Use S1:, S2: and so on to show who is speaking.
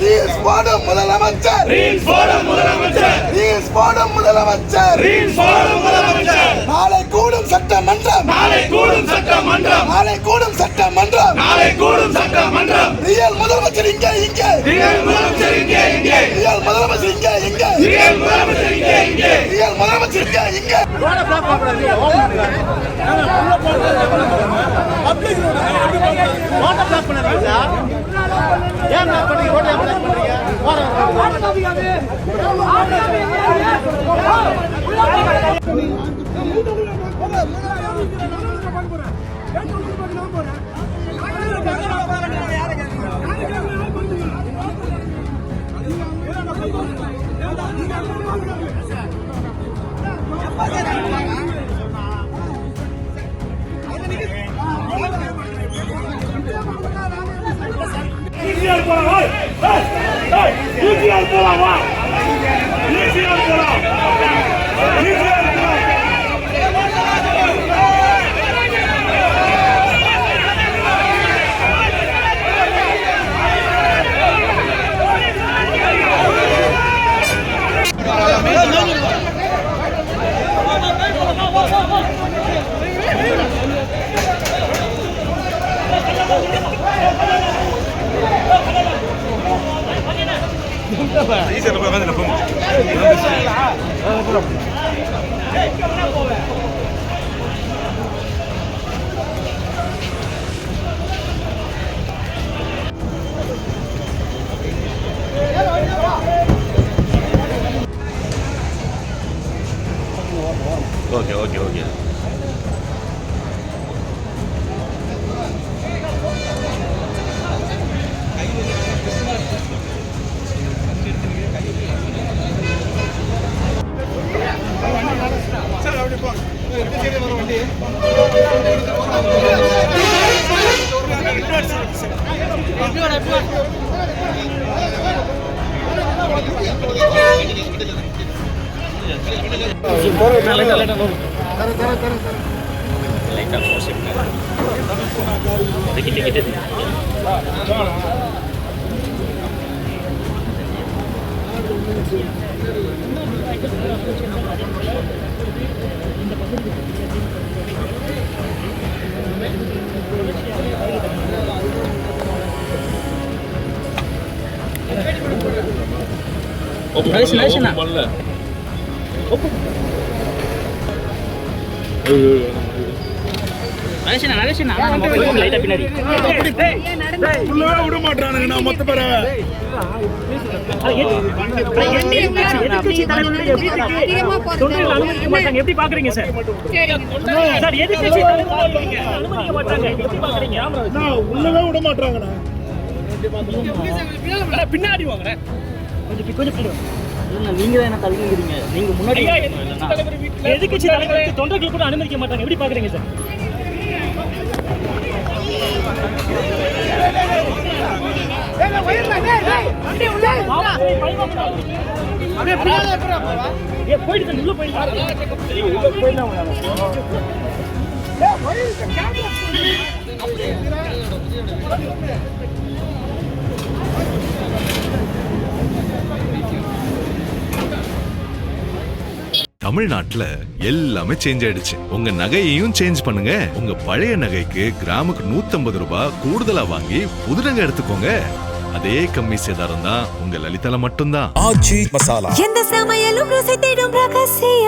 S1: Reels போடும் முதலமைச்சர் நாளை கூடும் சட்டமன்றம் ரியல் முதலமைச்சர் இங்கே ரியல் முதலமைச்சர் இங்கே
S2: ஓகே விட மாட்டானுங்க மொத்த பேர எப்படி பாக்குறீங்க சார்? உள்ளவே விட மாட்டாங்கண்ணா. பின்னாடி வாங்க கொஞ்சம் நீங்க தான் என்ன தள்ளிக்கிறீங்க. நீங்க முன்னாடி எதிர்க்கட்சி தலைவருக்கு தொண்டர்கள் கூட அனுமதிக்க மாட்டாங்க. எப்படி பாக்குறீங்க சார்? போயிட்டு உள்ள போயிடலாம்.
S3: தமிழ்நாட்டுல எல்லாமே சேஞ்ச் ஆயிடுச்சு. உங்க நகையையும் சேஞ்ச் பண்ணுங்க. உங்க பழைய நகைக்கு கிராமுக்கு 150 ரூபாய் கூடுதலா வாங்கி புது நகை எடுத்துக்கோங்க. அதே கம்மி சேதாரம் தான் உங்க லலிதால மட்டும்தான்.
S4: ஆச்சி மசாலா. எந்த சமையலும் ருசி தேடும் ரகசியம்.